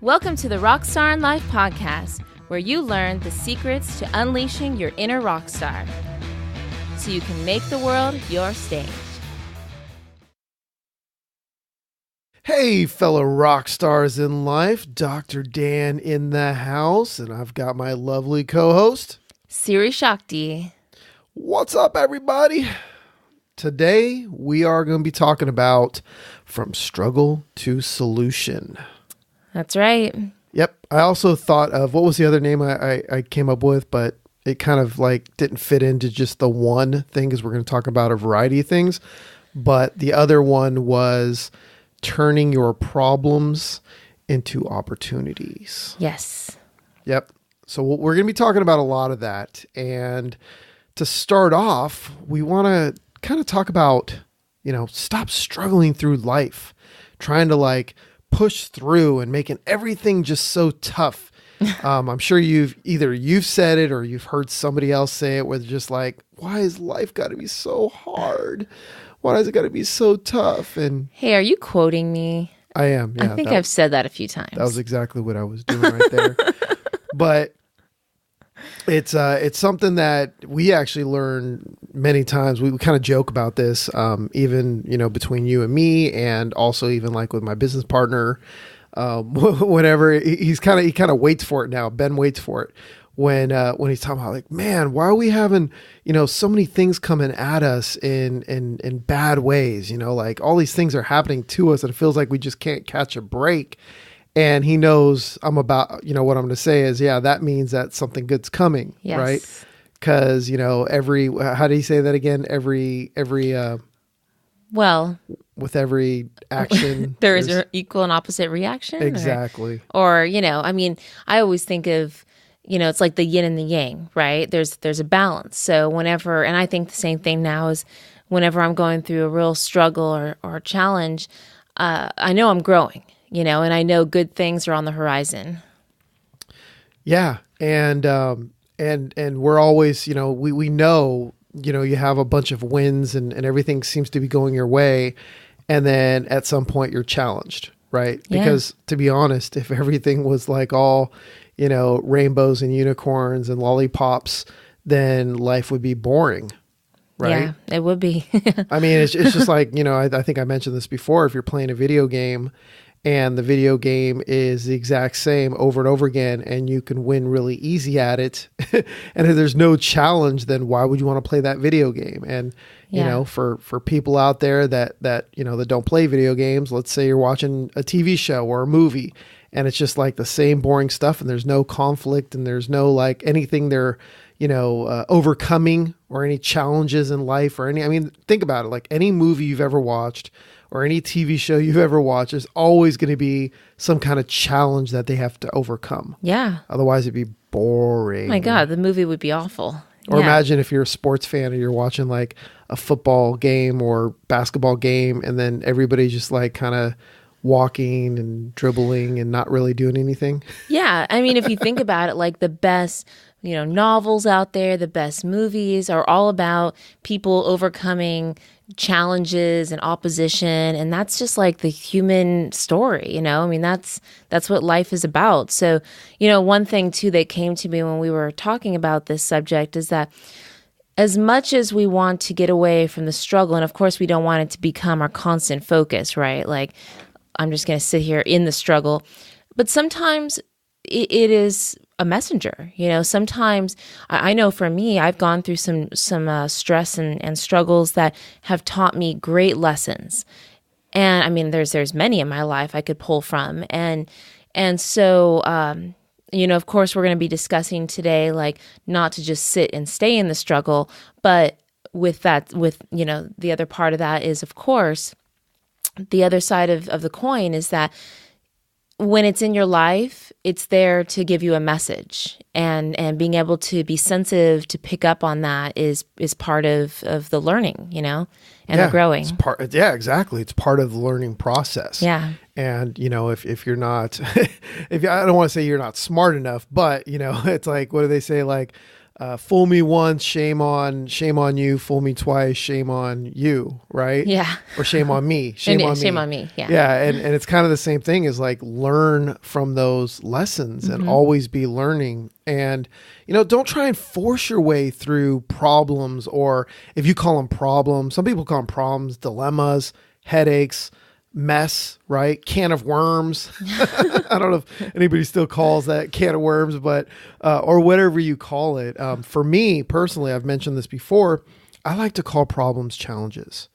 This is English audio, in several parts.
Welcome to the Rockstar in Life podcast, where you learn the secrets to unleashing your inner rock star so you can make the world your stage. Hey, fellow rock stars in life, Dr. Dan in the house, and I've got my lovely co-host, Siri Shakti. What's up, everybody? Today, we are going to be talking about from struggle to solution. That's right. Yep. I also thought of, what was the other name I came up with, but it kind of like didn't fit into just the one thing because we're going to talk about a variety of things. But the other one was turning your problems into opportunities. Yes. Yep. So we're going to be talking about a lot of that. And to start off, we want to kind of talk about, stop struggling through life, trying to push through and making everything just so tough. I'm sure you've said it or you've heard somebody else say it where they're just like, why has life got to be so hard? Why has it got to be so tough? And hey, are you quoting me? I am. Yeah, I think I've said that a few times. That was exactly what I was doing right there. But it's something that we actually learn many times. We kind of joke about this, even, between you and me, and also even with my business partner, whenever he kind of waits for it now. Ben waits for it when he's talking about man, why are we having, so many things coming at us in bad ways, all these things are happening to us and it feels like we just can't catch a break. And he knows I'm about, what I'm going to say is, that means that something good's coming, yes. Right? Because, how do you say that again? With every action, there's an equal and opposite reaction. Exactly. Or I always think of, it's like the yin and the yang, right? There's a balance. So and I think the same thing now is whenever I'm going through a real struggle or challenge, I know I'm growing. And I know good things are on the horizon. Yeah. And we're always, we know, you have a bunch of wins and everything seems to be going your way. And then at some point you're challenged, right? Yeah. Because to be honest, if everything was all, rainbows and unicorns and lollipops, then life would be boring. Right? Yeah, it would be. I mean, it's just I think I mentioned this before. If you're playing a video game and the video game is the exact same over and over again, and you can win really easy at it, and if there's no challenge, then why would you want to play that video game? And, for people out there that don't play video games, let's say you're watching a TV show or a movie, and it's just the same boring stuff, and there's no conflict, and there's no anything they're, overcoming or any challenges in life or think about it. Any movie you've ever watched or any TV show you've ever watched, there's always going to be some kind of challenge that they have to overcome. Yeah. Otherwise it'd be boring. Oh my God, the movie would be awful. Or imagine if you're a sports fan and you're watching a football game or basketball game, and then everybody's just kind of walking and dribbling and not really doing anything. Yeah. If you think about it, the best, novels out there, the best movies are all about people overcoming challenges and opposition. And that's just the human story, that's what life is about. So, one thing too that came to me when we were talking about this subject is that as much as we want to get away from the struggle, and of course we don't want it to become our constant focus, right? I'm just going to sit here in the struggle. But sometimes it is a messenger. Sometimes I know for me, I've gone through some stress and struggles that have taught me great lessons. And there's many in my life I could pull from. And so, of course, we're going to be discussing today, not to just sit and stay in the struggle, but the other part of that is, of course, the other side of the coin is that when it's in your life, it's there to give you a message, and being able to be sensitive to pick up on that is part of the learning, and the growing. Exactly. It's part of the learning process. Yeah. And, if you're not, I don't want to say you're not smart enough, but, it's what do they say? fool me once, shame on you. Fool me twice, shame on you, right? Yeah. Or shame on me, shame on me. Shame on me. Yeah. Yeah, and it's kind of the same thing as like learn from those lessons and always be learning. And, don't try and force your way through problems, or if you call them problems, some people call them problems, dilemmas, headaches, mess, right? Can of worms. I don't know if anybody still calls that can of worms, but, or whatever you call it. For me personally, I've mentioned this before, I like to call problems challenges,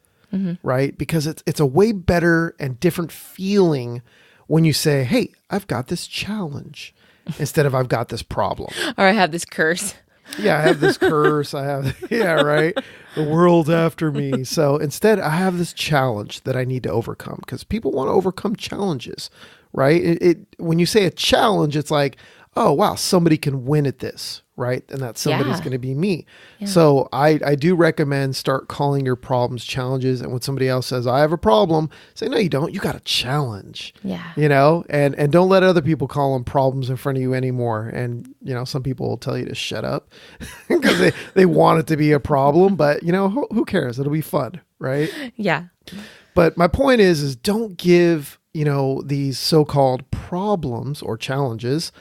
right? Because it's a way better and different feeling when you say, hey, I've got this challenge instead of I've got this problem. Or I have this curse. Yeah, I have this curse. Yeah, right. The world's after me. So instead, I have this challenge that I need to overcome, because people want to overcome challenges, right? When you say a challenge, it's like, oh, wow, somebody can win at this, right? And that somebody's going to be me. Yeah. So I do recommend start calling your problems challenges. And when somebody else says, I have a problem, say, no, you don't. You got a challenge. Yeah. And don't let other people call them problems in front of you anymore. And, some people will tell you to shut up because they want it to be a problem. But, who cares? It'll be fun, right? Yeah. But my point is don't give, these so-called problems or challenges,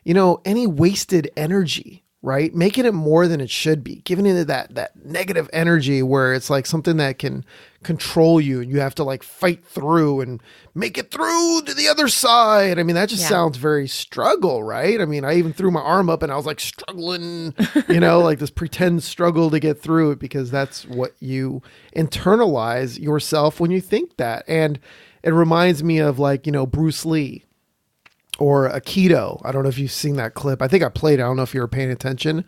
any wasted energy, right? Making it more than it should be, giving it that negative energy where it's like something that can control you and you have to like fight through and make it through to the other side. I mean, that just sounds very struggle, right? I mean, I even threw my arm up and I was like struggling, like this pretend struggle to get through it, because that's what you internalize yourself when you think that. And it reminds me of like, Bruce Lee. Or Aikido. I don't know if you've seen that clip. I think I played it. I don't know if you were paying attention.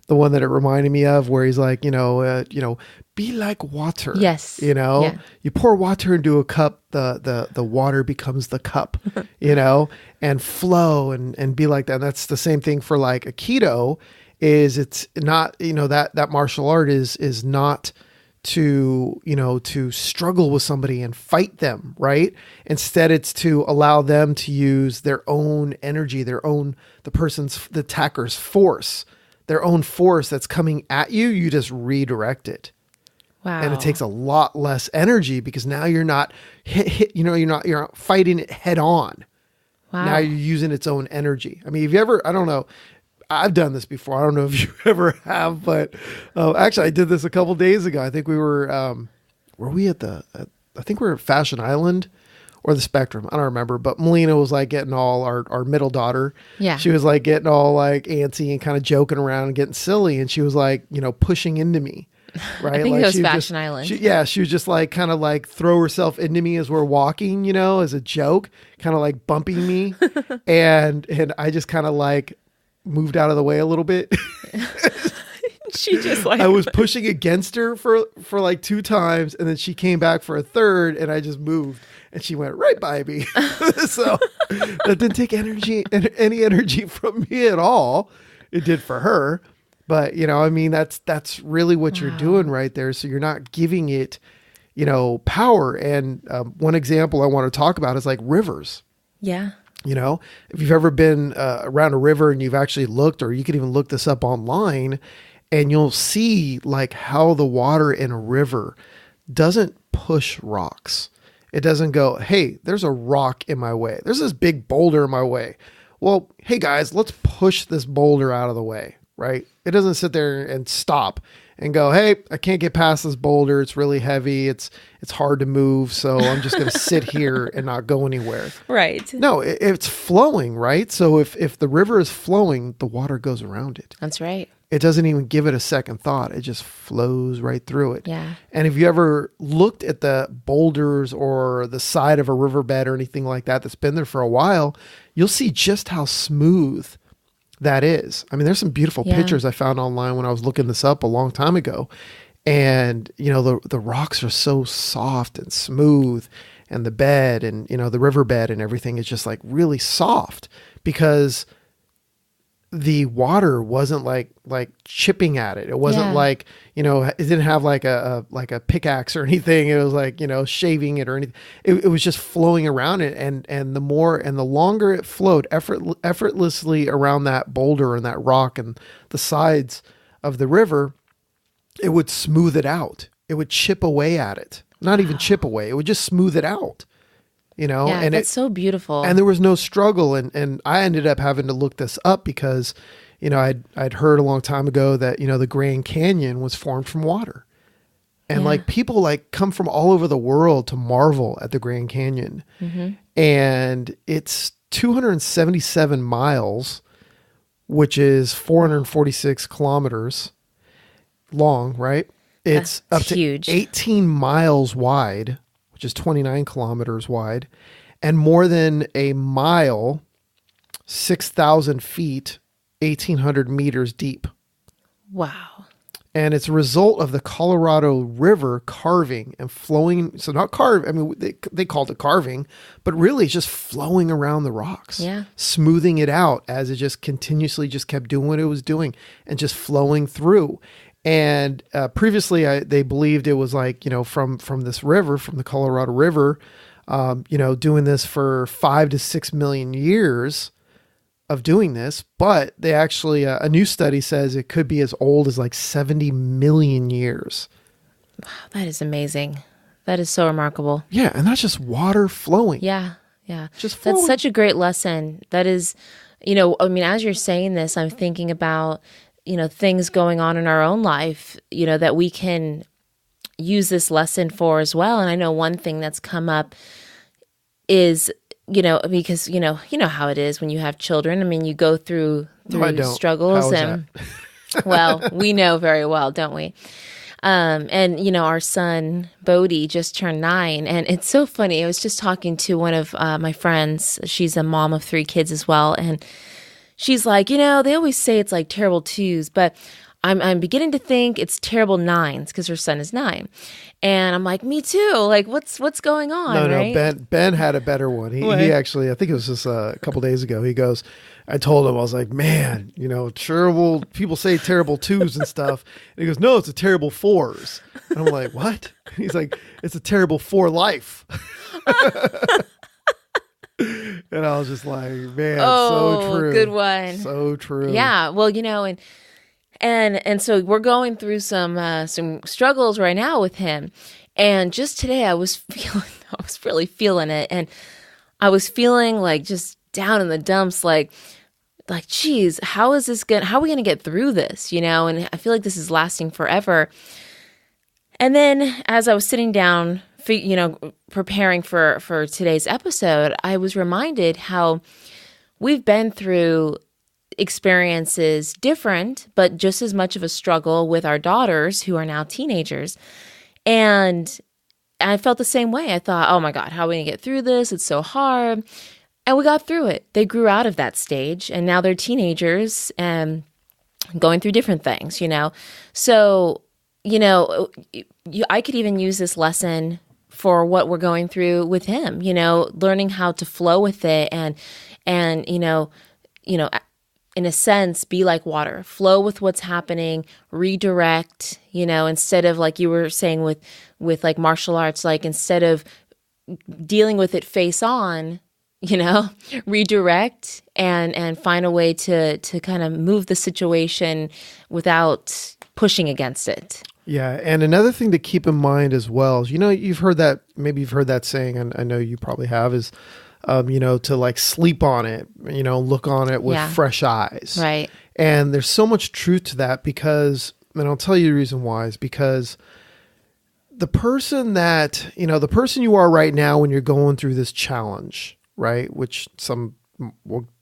The one that it reminded me of, where he's like, be like water. Yes. You pour water into a cup, the water becomes the cup, and flow and be like that. And that's the same thing for like Aikido. It's not, that martial art is not to struggle with somebody and fight them, right? Instead, it's to allow them to use their own energy, the attacker's force, their own force that's coming at you. You just redirect it. Wow. And it takes a lot less energy, because now you're not you're not fighting it head on. Wow. Now you're using its own energy. I mean, I don't know, I've done this before. I don't know if you ever have, but actually I did this a couple days ago. I think we were we at I think we were at Fashion Island or the Spectrum. I don't remember, but Melina was like getting all our middle daughter. Yeah. She was like getting all like antsy and kind of joking around and getting silly. And she was like, pushing into me. Right. I think like it was Fashion Island. She was just like kind of like throw herself into me as we're walking, as a joke, kind of like bumping me. and I just kind of like moved out of the way a little bit. She just like, I was pushing against her for like 2 times, and then she came back for a third, and I just moved, and she went right by me. So that didn't take any energy from me at all. It did for her, but I mean, that's really what you're doing right there. So you're not giving it, power. And one example I want to talk about is like rivers. Yeah. If you've ever been around a river and you've actually looked, or you can even look this up online, and you'll see like how the water in a river doesn't push rocks. It doesn't go, hey, there's a rock in my way. There's this big boulder in my way. Well, hey guys, let's push this boulder out of the way, right? It doesn't sit there and stop and go, hey, I can't get past this boulder. It's really heavy. It's hard to move. So I'm just going to sit here and not go anywhere. Right. No, it's flowing, right? So if the river is flowing, the water goes around it. That's right. It doesn't even give it a second thought. It just flows right through it. Yeah. And if you ever looked at the boulders or the side of a riverbed or anything like that that's been there for a while, you'll see just how smooth that is. I mean, there's some beautiful pictures I found online when I was looking this up a long time ago. And, the rocks are so soft and smooth, and the bed and, the riverbed and everything is just like really soft, because the water wasn't like chipping at it. It wasn't like, it didn't have like a pickaxe or anything. It was like, shaving it or anything. It was just flowing around it. And the more and the longer it flowed effortlessly around that boulder and that rock and the sides of the river, it would smooth it out. It would chip away at it. Not even chip away. It would just smooth it out. Yeah, and that's so beautiful. And there was no struggle. And I ended up having to look this up because, I'd heard a long time ago that, the Grand Canyon was formed from water. And like people like come from all over the world to marvel at the Grand Canyon. And it's 277 miles, which is 446 kilometers long, right? It's That's up to huge. 18 miles wide, which is 29 kilometers wide, and more than a mile, 6,000 feet, 1,800 meters deep. Wow. And it's a result of the Colorado River carving and flowing. So not carve. I mean, they called it carving, but really it's just flowing around the rocks, smoothing it out as it just continuously just kept doing what it was doing and just flowing through. And previously they believed it was like, from this river, from the Colorado River, doing this for 5 to 6 million years of doing this, but they actually, a new study says it could be as old as like 70 million years. Wow, that is amazing. That is so remarkable. Yeah. And that's just water flowing. Yeah. Yeah. Just flowing. That's such a great lesson. That is, as you're saying this, I'm thinking about, things going on in our own life, that we can use this lesson for as well. And I know one thing that's come up is, because, how it is when you have children. I mean, you go through struggles and, well, we know very well, don't we? And, our son, Bodhi, just turned 9. And it's so funny. I was just talking to one of my friends. She's a mom of 3 kids as well. And she's like, they always say it's like terrible 2s, but I'm beginning to think it's terrible 9s because her son is 9. And I'm like, me too. Like, what's going on? No, Ben had a better one. He actually, I think it was just a couple days ago. He goes, I told him, I was like, man, terrible, people say terrible 2s and stuff. And he goes, no, it's a terrible 4s. And I'm like, what? He's like, it's a terrible 4 life. And I was just like, man, so true. Good one. So true. Yeah. Well, and so we're going through some struggles right now with him. And just today I was really feeling it. And I was feeling like just down in the dumps, like, geez, how are we going to get through this? And I feel like this is lasting forever. And then as I was sitting down, preparing for today's episode, I was reminded how we've been through experiences different, but just as much of a struggle with our daughters who are now teenagers. And I felt the same way. I thought, oh my God, how are we going to get through this? It's so hard. And we got through it. They grew out of that stage and now they're teenagers and going through different things, So, I could even use this lesson for what we're going through with him, learning how to flow with it and in a sense, be like water, flow with what's happening, redirect, instead of like you were saying with like martial arts, like instead of dealing with it face on, redirect and find a way to kind of move the situation without pushing against it. Yeah. And another thing to keep in mind as well is, you've heard that saying, and I know you probably have, is, to like sleep on it, look on it with fresh eyes. Right. And there's so much truth to that because, and I'll tell you the reason why, is because the person you are right now when you're going through this challenge, right, which some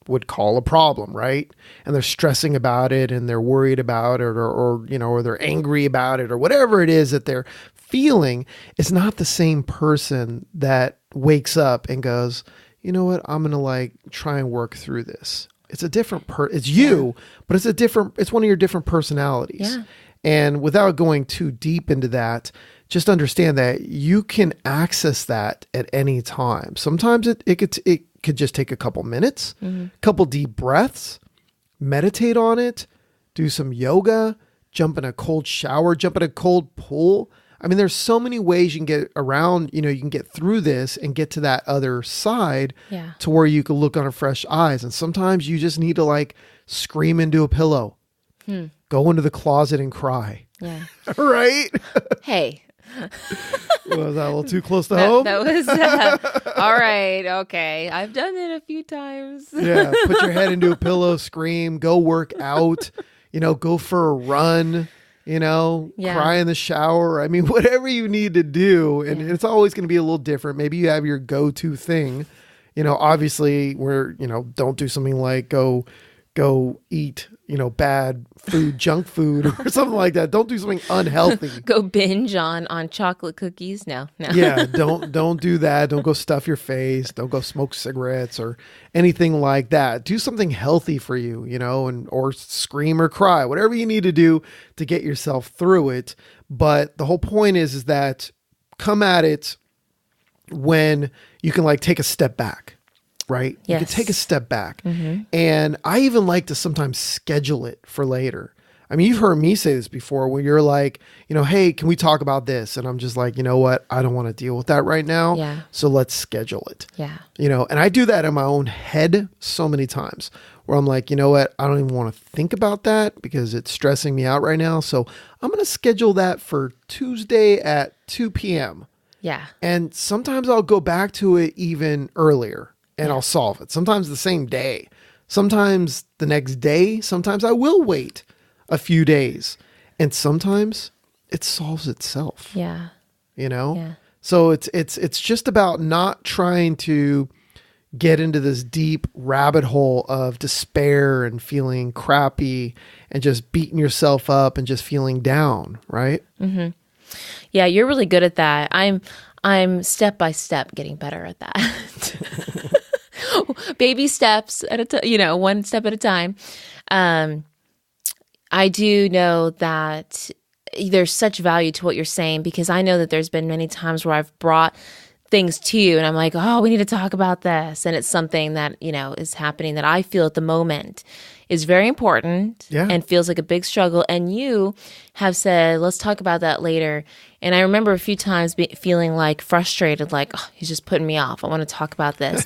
would call a problem, right? And they're stressing about it and they're worried about it or they're angry about it or whatever it is that they're feeling, is not the same person that wakes up and goes, you know what, I'm going to like try and work through this. It's a different it's you, but it's one of your different personalities. Yeah. And without going too deep into that, just understand that you can access that at any time. Sometimes it could just take a couple minutes, couple deep breaths, meditate on it, do some yoga, jump in a cold shower, jump in a cold pool. I mean, there's so many ways you can get around, you can get through this and get to that other side to where you can look on a fresh eyes. And sometimes you just need to like scream into a pillow, go into the closet and cry. Yeah. Right? Hey. Was that a little too close to home? That was all right. Okay. I've done it a few times. Yeah. Put your head into a pillow, scream, go work out, go for a run, cry in the shower. I mean, whatever you need to do. And it's always going to be a little different. Maybe you have your go-to thing, obviously where, don't do something like go eat, bad food, junk food or something like that. Don't do something unhealthy. Go binge on chocolate cookies. No. Yeah. Don't do that. Don't go stuff your face. Don't go smoke cigarettes or anything like that. Do something healthy for you, or scream or cry, whatever you need to do to get yourself through it. But the whole point is that come at it when you can take a step back. Right? Yes. You can take a step back. Mm-hmm. And I even like to sometimes schedule it for later. I mean, you've heard me say this before when you're like, hey, can we talk about this? And I'm just like, you know what? I don't want to deal with that right now. Yeah. So let's schedule it. Yeah. And I do that in my own head so many times where I'm like, you know what? I don't even want to think about that because it's stressing me out right now. So I'm going to schedule that for Tuesday at 2 p.m. Yeah. And sometimes I'll go back to it even earlier. And I'll solve it. Sometimes the same day, sometimes the next day, sometimes I will wait a few days, and sometimes it solves itself. Yeah. Yeah. So it's just about not trying to get into this deep rabbit hole of despair and feeling crappy and just beating yourself up and just feeling down. Right. Mm-hmm. Yeah. You're really good at that. I'm step by step getting better at that. Baby steps at a time, one step at a time. I do know that there's such value to what you're saying because I know that there's been many times where I've brought things to you and I'm like, oh, we need to talk about this. And it's something that, is happening that I feel at the moment is very important and feels like a big struggle. And you have said, let's talk about that later. And I remember a few times feeling frustrated, oh, he's just putting me off. I want to talk about this.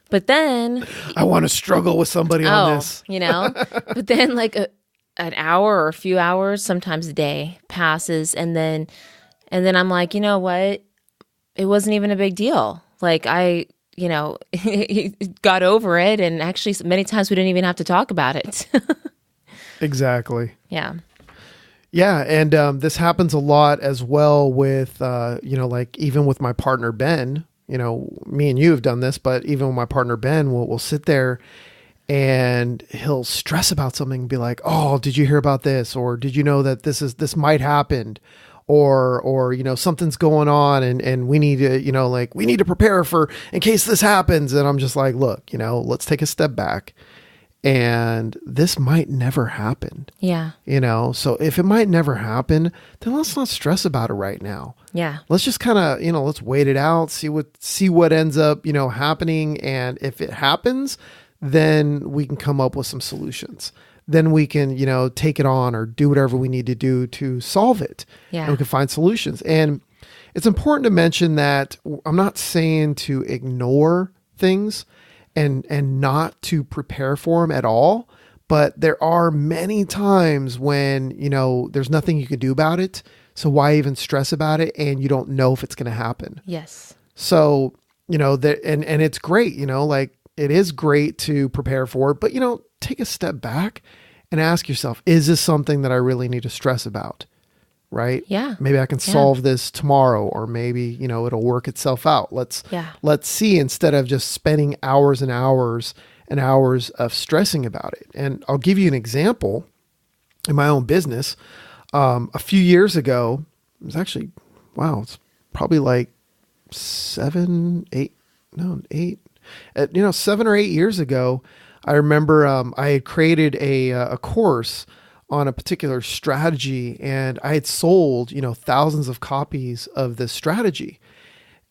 But then I want to struggle with somebody on this, but then an hour or a few hours, sometimes a day passes. And then I'm like, you know what? It wasn't even a big deal. I got over it. And actually many times we didn't even have to talk about it. Exactly. Yeah. Yeah. And this happens a lot as well with, even with my partner, Ben. Me and you have done this, but even with my partner, Ben, we'll sit there and he'll stress about something and be like, oh, did you hear about this? Or did you know that this might happen? Or, something's going on and we need to, we need to prepare for in case this happens. And I'm just like, look, let's take a step back and this might never happen. Yeah. So if it might never happen, then let's not stress about it right now. Yeah. Let's just kind of, let's wait it out, see what ends up, happening. And if it happens, then we can come up with some solutions. Then we can, take it on or do whatever we need to do to solve it. Yeah. And we can find solutions. And it's important to mention that I'm not saying to ignore things and not to prepare for them at all. But there are many times when, there's nothing you can do about it. So why even stress about it? And you don't know if it's going to happen. Yes. So, and it's great, it is great to prepare for it, but, take a step back and ask yourself, is this something that I really need to stress about? Right? Yeah. Maybe I can solve this tomorrow, or maybe, it'll work itself out. Let's see, instead of just spending hours and hours and hours of stressing about it. And I'll give you an example in my own business. A few years ago, it was actually, it's probably 7 or 8 years ago. I remember I had created a course on a particular strategy, and I had sold, thousands of copies of this strategy.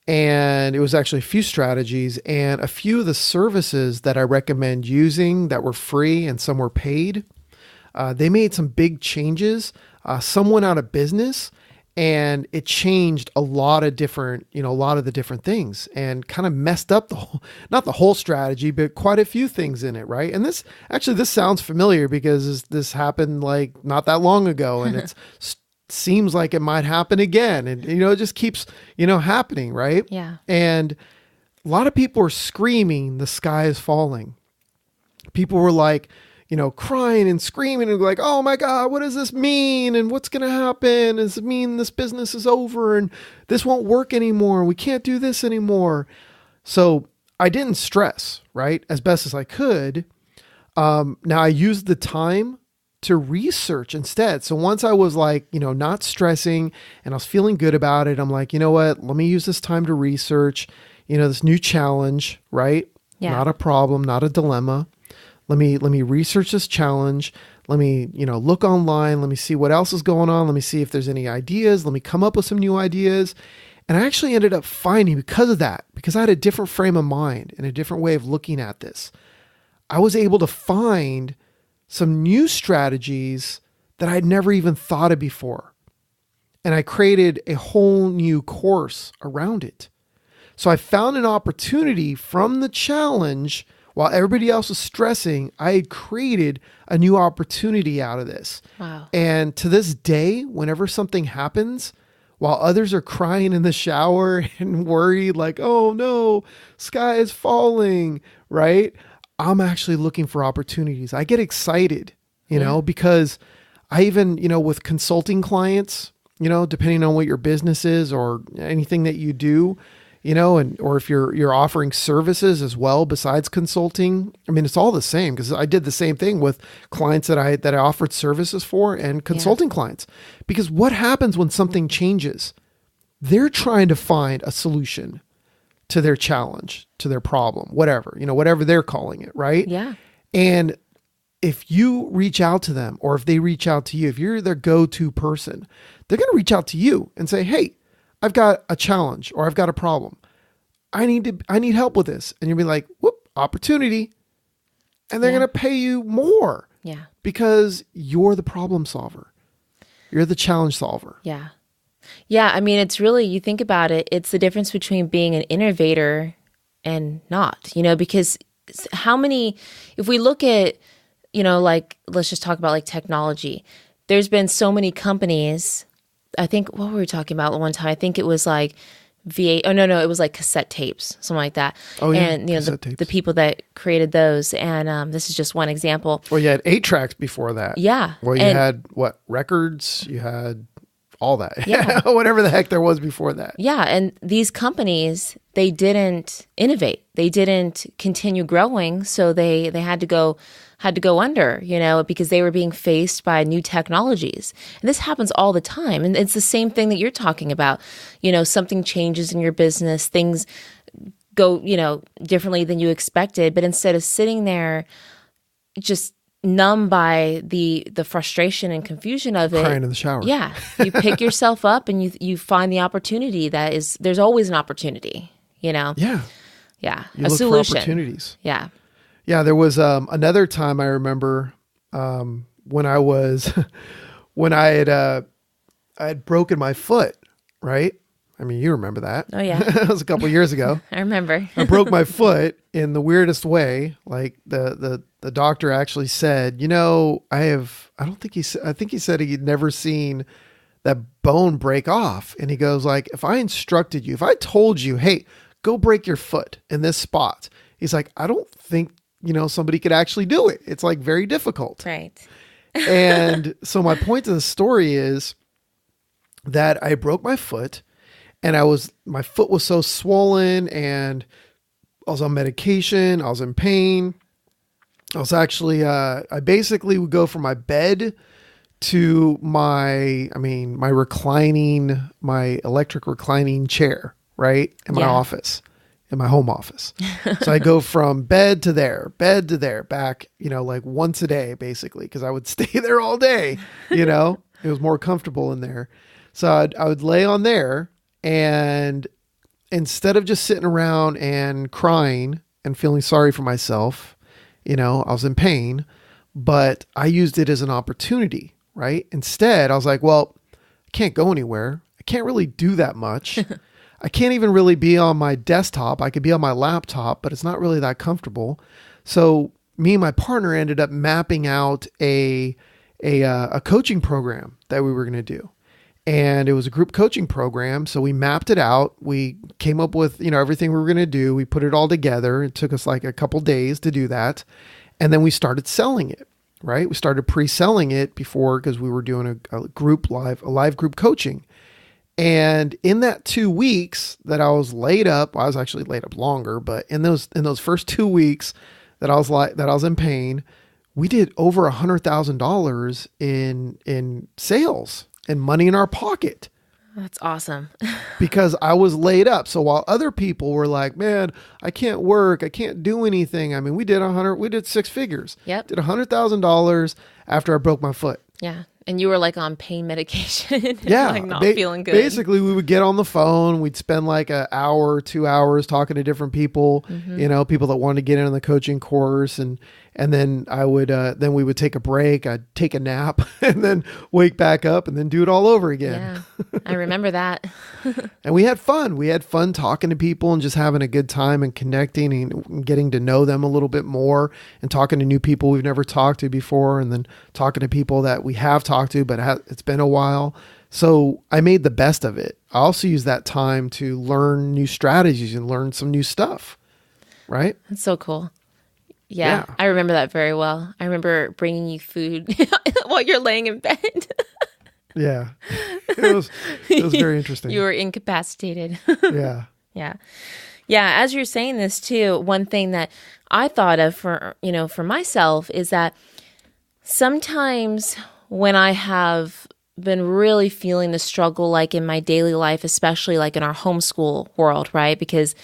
And it was actually a few strategies, and a few of the services that I recommend using that were free and some were paid. They made some big changes. Some went out of business, And it changed a lot of different, a lot of the different things, and kind of messed up not the whole strategy, but quite a few things in it. Right. And this sounds familiar because this happened like not that long ago, and it seems like it might happen again. And, it just keeps, happening. Right. Yeah. And a lot of people are screaming, the sky is falling. People were like, crying and screaming and like, oh my God, what does this mean? And what's going to happen? Does it mean this business is over and this won't work anymore? We can't do this anymore. So I didn't stress, right? As best as I could. Now I used the time to research instead. So once I was like, not stressing and I was feeling good about it, I'm like, you know what? Let me use this time to research, this new challenge, right? Yeah. Not a problem, not a dilemma. Let me research this challenge. Let me, look online. Let me see what else is going on. Let me see if there's any ideas. Let me come up with some new ideas. And I actually ended up finding, because of that, because I had a different frame of mind and a different way of looking at this, I was able to find some new strategies that I'd never even thought of before. And I created a whole new course around it. So I found an opportunity from the challenge. While everybody else was stressing, I had created a new opportunity out of this. Wow. And to this day, whenever something happens, while others are crying in the shower and worried like, oh no, sky is falling, right? I'm actually looking for opportunities. I get excited, because I even, with consulting clients, depending on what your business is or anything that you do, or if you're offering services as well besides consulting, I mean, it's all the same, because I did the same thing with clients that I offered services for and consulting clients. Because what happens when something changes? They're trying to find a solution to their challenge, to their problem, whatever they're calling it, right? Yeah. And if you reach out to them, or if they reach out to you, if you're their go-to person, they're going to reach out to you and say, hey, I've got a challenge, or I've got a problem. I need help with this. And you'll be like, whoop, opportunity. And they're going to pay you more. Yeah. Because you're the problem solver. You're the challenge solver. Yeah. Yeah. I mean, it's really, you think about it, it's the difference between being an innovator and not, because if we look at, like, let's just talk about like technology. There's been so many companies. I think, what were we talking about one time? I think it was like it was like cassette tapes, something like that. Oh yeah, and the people that created those, and this is just one example. Well, you had 8 tracks before that. Yeah. Well, you had records? You had all that. Yeah. Whatever the heck there was before that. Yeah, and these companies, they didn't innovate. They didn't continue growing, so they had to go under, because they were being faced by new technologies. And this happens all the time. And it's the same thing that you're talking about. Something changes in your business, things go, differently than you expected. But instead of sitting there just numb by the frustration and confusion of it. Crying in the shower. Yeah. You pick yourself up and you find the opportunity there's always an opportunity, Yeah. Yeah. You a look solution. for opportunities. Yeah. Yeah, there was another time I remember when I had broken my foot, right? I mean, you remember that. Oh, yeah. That was a couple years ago. I remember. I broke my foot in the weirdest way. Like the doctor actually said, I think he said he'd never seen that bone break off. And he goes like, if I instructed you, if I told you, hey, go break your foot in this spot, he's like, I don't think, somebody could actually do it. It's like very difficult. Right. And so my point to the story is that I broke my foot, and my foot was so swollen, and I was on medication. I was in pain. I was actually, I basically would go from my bed to my electric reclining chair, right? In my office. In my home office. So I go from bed to there, back, like once a day, basically, because I would stay there all day, it was more comfortable in there. So I would lay on there, and instead of just sitting around and crying and feeling sorry for myself, I was in pain, but I used it as an opportunity, right? Instead, I was like, well, I can't go anywhere. can't really do that much. I can't even really be on my desktop. I could be on my laptop, but it's not really that comfortable. So me and my partner ended up mapping out a coaching program that we were going to do. And it was a group coaching program. So we mapped it out. We came up with, everything we were going to do. We put it all together. It took us like a couple days to do that. And then we started selling it, right? We started pre-selling it before, because we were doing a live group coaching. And in that 2 weeks that I was laid up, I was actually laid up longer, but in those first 2 weeks that I was in pain, we did over $100,000 in sales and money in our pocket. That's awesome. Because I was laid up. So while other people were like, man, I can't work, I can't do anything. I mean, we did 6 figures. Yep. Did $100,000 after I broke my foot. Yeah. And you were like on pain medication. Yeah. Like not feeling good. Basically, we would get on the phone. We'd spend like an hour, 2 hours talking to different people, people that wanted to get in on the coaching course. And then then we would take a break. I'd take a nap and then wake back up and then do it all over again. Yeah. I remember that. And we had fun. We had fun talking to people and just having a good time and connecting and getting to know them a little bit more and talking to new people we've never talked to before, and then talking to people that we have talked to, but it's been a while. So I made the best of it. I also used that time to learn new strategies and learn some new stuff. Right? That's so cool. Yeah, I remember that very well. I remember bringing you food while you're laying in bed. Yeah. It was very interesting. You were incapacitated. Yeah. Yeah. Yeah. As you're saying this too, one thing that I thought of for myself is that sometimes when I have been really feeling the struggle, like in my daily life, especially like in our homeschool world, right? Because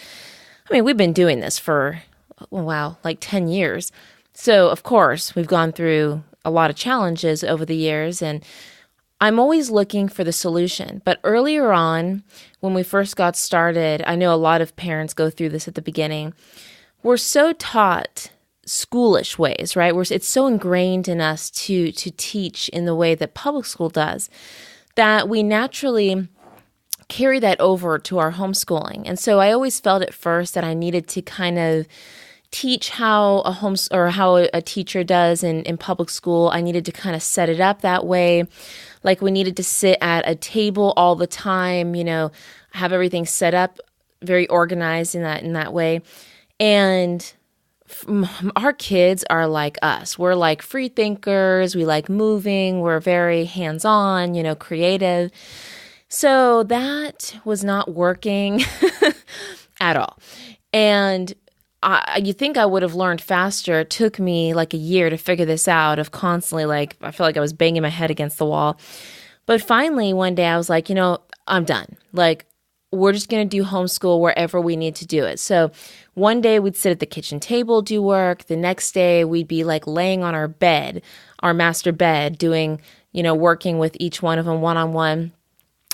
we've been doing this for, like 10 years. So of course we've gone through a lot of challenges over the years, and I'm always looking for the solution. But earlier on, when we first got started, I know a lot of parents go through this at the beginning. We're so taught schoolish ways, right? It's so ingrained in us to teach in the way that public school does, that we naturally carry that over to our homeschooling. And so I always felt at first that I needed to kind of teach how how a teacher does in public school. I needed to kind of set it up that way. Like we needed to sit at a table all the time, have everything set up very organized in that way. And our kids are like us. We're like free thinkers. We like moving. We're very hands-on, creative. So that was not working at all. And you think I would have learned faster. It took me like a year to figure this out, of constantly I feel like I was banging my head against the wall. But finally, one day I was like, I'm done. Like, we're just going to do homeschool wherever we need to do it. So one day we'd sit at the kitchen table, do work. The next day we'd be like laying on our bed, our master bed, doing, working with each one of them one-on-one.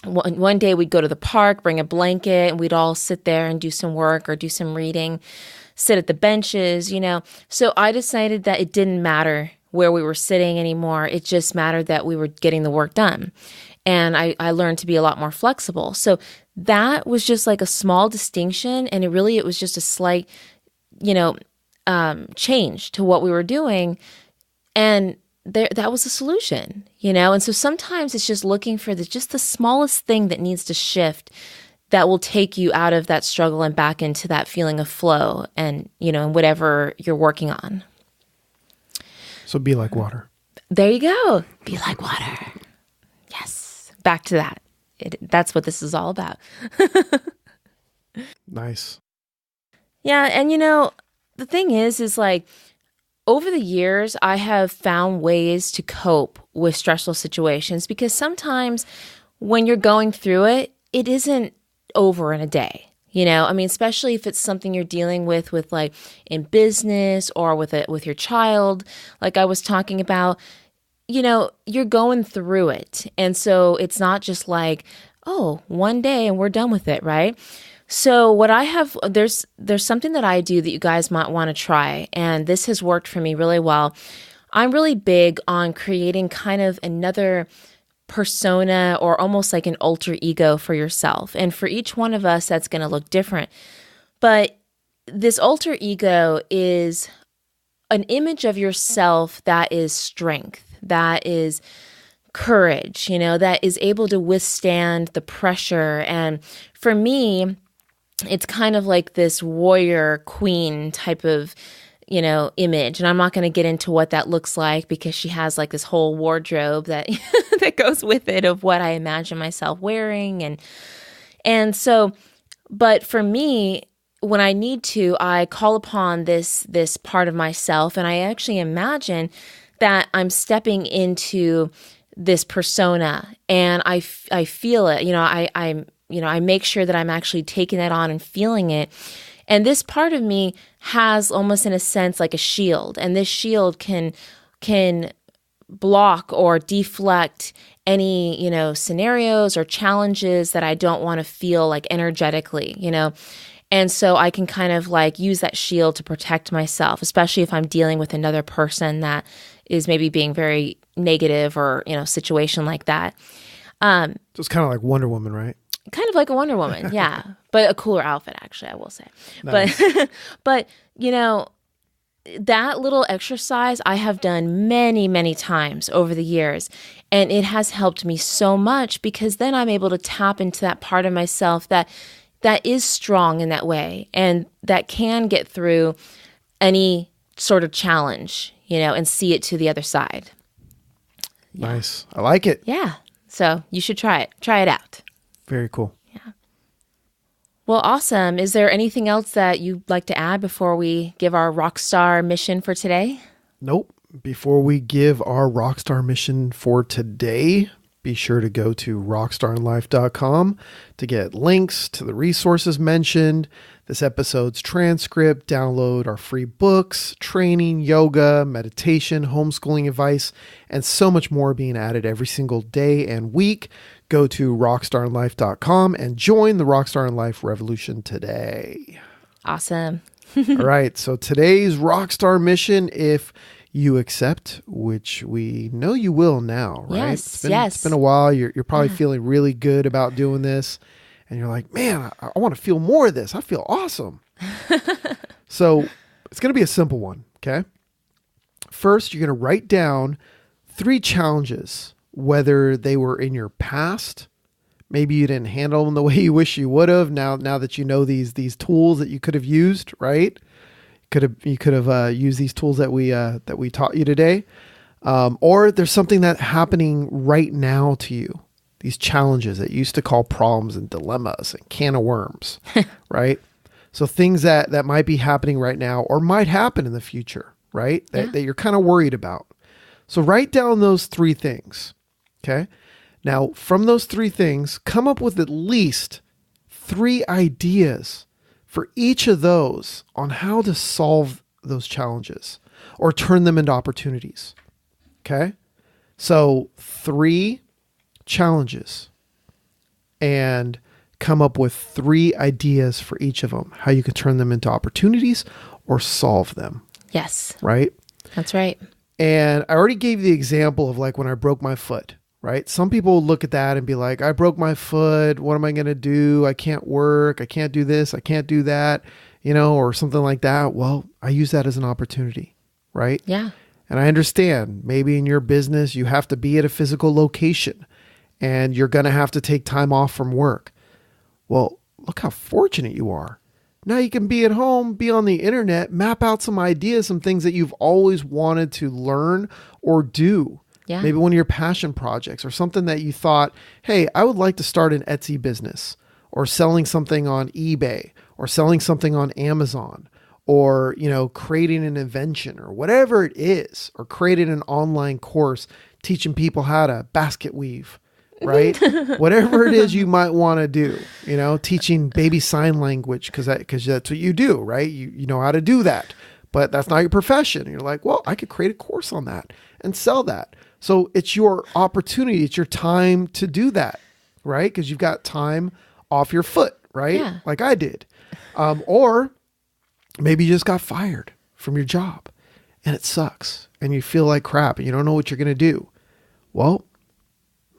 One day we'd go to the park, bring a blanket, and we'd all sit there and do some work or do some reading, sit at the benches, So I decided that it didn't matter where we were sitting anymore. It just mattered that we were getting the work done. And I learned to be a lot more flexible. So that was just like a small distinction. And it was just a slight, change to what we were doing. And that was the solution, And so sometimes it's just looking for just the smallest thing that needs to shift that will take you out of that struggle and back into that feeling of flow and, and whatever you're working on. So be like water. There you go. Be like water. Yes. Back to that. That's what this is all about. Nice. Yeah. And, the thing is like, over the years, I have found ways to cope with stressful situations, because sometimes when you're going through it, it isn't over in a day. Especially if it's something you're dealing with like in business or with your child, like I was talking about, you're going through it. And so it's not just like, oh, one day and we're done with it, right? So what I have, there's something that I do that you guys might want to try, and this has worked for me really well. I'm really big on creating kind of another persona or almost like an alter ego for yourself. And for each one of us, that's going to look different. But this alter ego is an image of yourself that is strength, that is courage, that is able to withstand the pressure. And for me, it's kind of like this warrior queen type of, image. And I'm not going to get into what that looks like because she has like this whole wardrobe that that goes with it of what I imagine myself wearing. And so, but for me, when I need to, I call upon this part of myself, and I actually imagine that I'm stepping into this persona, and I feel it. I make sure that I'm actually taking that on and feeling it. And this part of me has almost in a sense like a shield, and this shield can block or deflect any, scenarios or challenges that I don't want to feel like energetically, And so I can kind of like use that shield to protect myself, especially if I'm dealing with another person that is maybe being very negative or, situation like that. So it's kind of like Wonder Woman, right? Kind of like a Wonder Woman, yeah. But a cooler outfit, actually, I will say. Nice. But that little exercise I have done many, many times over the years. And it has helped me so much because then I'm able to tap into that part of myself that is strong in that way and that can get through any sort of challenge, and see it to the other side. Yeah. Nice. I like it. Yeah. So you should try it. Try it out. Very cool. Yeah. Well, awesome. Is there anything else that you'd like to add before we give our Rockstar mission for today? Nope. Before we give our Rockstar mission for today, be sure to go to rockstarinlife.com to get links to the resources mentioned, this episode's transcript, download our free books, training, yoga, meditation, homeschooling advice, and so much more being added every single day and week. Go to rockstarinlife.com and join the Rockstar in Life revolution today. Awesome. All right. So today's Rockstar mission, if you accept, which we know you will now, right? Yes, It's been a while. You're probably feeling really good about doing this. And you're like, man, I want to feel more of this. I feel awesome. So it's going to be a simple one, okay? First, you're going to write down 3 challenges, whether they were in your past, maybe you didn't handle them the way you wish you would have. Now that you know these tools that you could have used, right? You could have used these tools that we taught you today, or there's something that's happening right now to you. These challenges that you used to call problems and dilemmas and can of worms, right? So things that might be happening right now or might happen in the future, right? That you're kind of worried about. So write down those 3 things, okay? Now, from those 3 things, come up with at least 3 ideas for each of those on how to solve those challenges or turn them into opportunities, okay? So 3 challenges and come up with 3 ideas for each of them, how you can turn them into opportunities or solve them. Yes. Right? That's right. And I already gave the example of like when I broke my foot, right? Some people look at that and be like, I broke my foot. What am I going to do? I can't work. I can't do this. I can't do that, or something like that. Well, I use that as an opportunity, right? Yeah. And I understand maybe in your business, you have to be at a physical location and you're going to have to take time off from work. Well, look how fortunate you are. Now you can be at home, be on the internet, map out some ideas, some things that you've always wanted to learn or do. Yeah. Maybe one of your passion projects or something that you thought, hey, I would like to start an Etsy business or selling something on eBay or selling something on Amazon or, creating an invention or whatever it is, or creating an online course teaching people how to basket weave. Right? Whatever it is you might want to do, teaching baby sign language because that's what you do, right? You know how to do that, but that's not your profession. And you're like, well, I could create a course on that and sell that. So it's your opportunity. It's your time to do that, right? Because you've got time off your foot, right? Yeah. Like I did. Or maybe you just got fired from your job and it sucks and you feel like crap and you don't know what you're going to do. Well,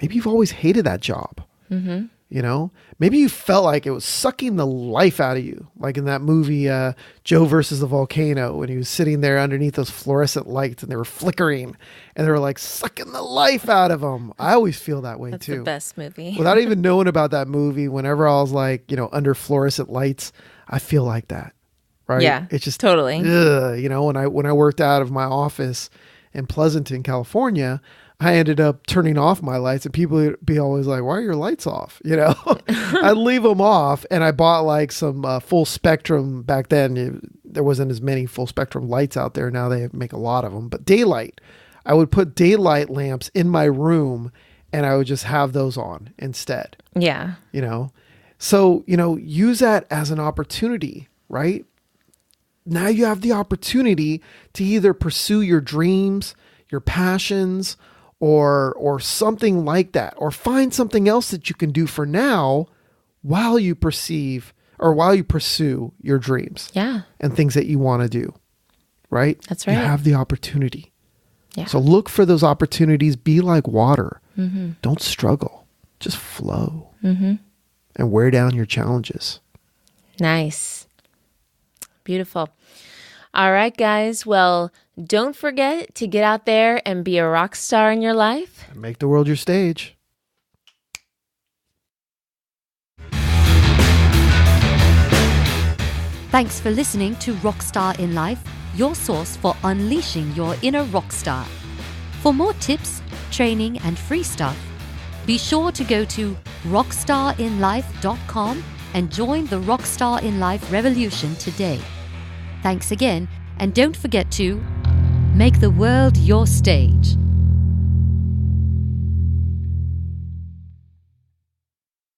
maybe you've always hated that job. You know, maybe you felt like it was sucking the life out of you. Like in that movie, Joe versus the Volcano, when he was sitting there underneath those fluorescent lights and they were flickering and they were like sucking the life out of him. I always feel that way That's too. the best movie. Without even knowing about that movie, whenever I was like, you know, under fluorescent lights, I feel like that. Right. Yeah, it's just totally. You know, when I worked out of my office in Pleasanton, California, I ended up turning off my lights, and people would be always like, why are your lights off? You know, I'd leave them off, and I bought like some full spectrum. Back then, there wasn't as many full spectrum lights out there. Now they make a lot of them, but daylight, I would put daylight lamps in my room and I would just have those on instead. Yeah. You know, so, you know, use that as an opportunity, right? Now you have the opportunity to either pursue your dreams, your passions, or something like that, or find something else that you can do for now while you pursue your dreams. Yeah. And things that you want to do. Right? That's right. You have the opportunity. Yeah. So look for those opportunities. Be like water. Don't struggle. Just flow. And wear down your challenges. Nice. Beautiful. All right, guys. Well, don't forget to get out there and be a rock star in your life. And make the world your stage. Thanks for listening to Rockstar in Life, your source for unleashing your inner rock star. For more tips, training, and free stuff, be sure to go to rockstarinlife.com and join the Rockstar in Life revolution today. Thanks again, and don't forget to make the world your stage.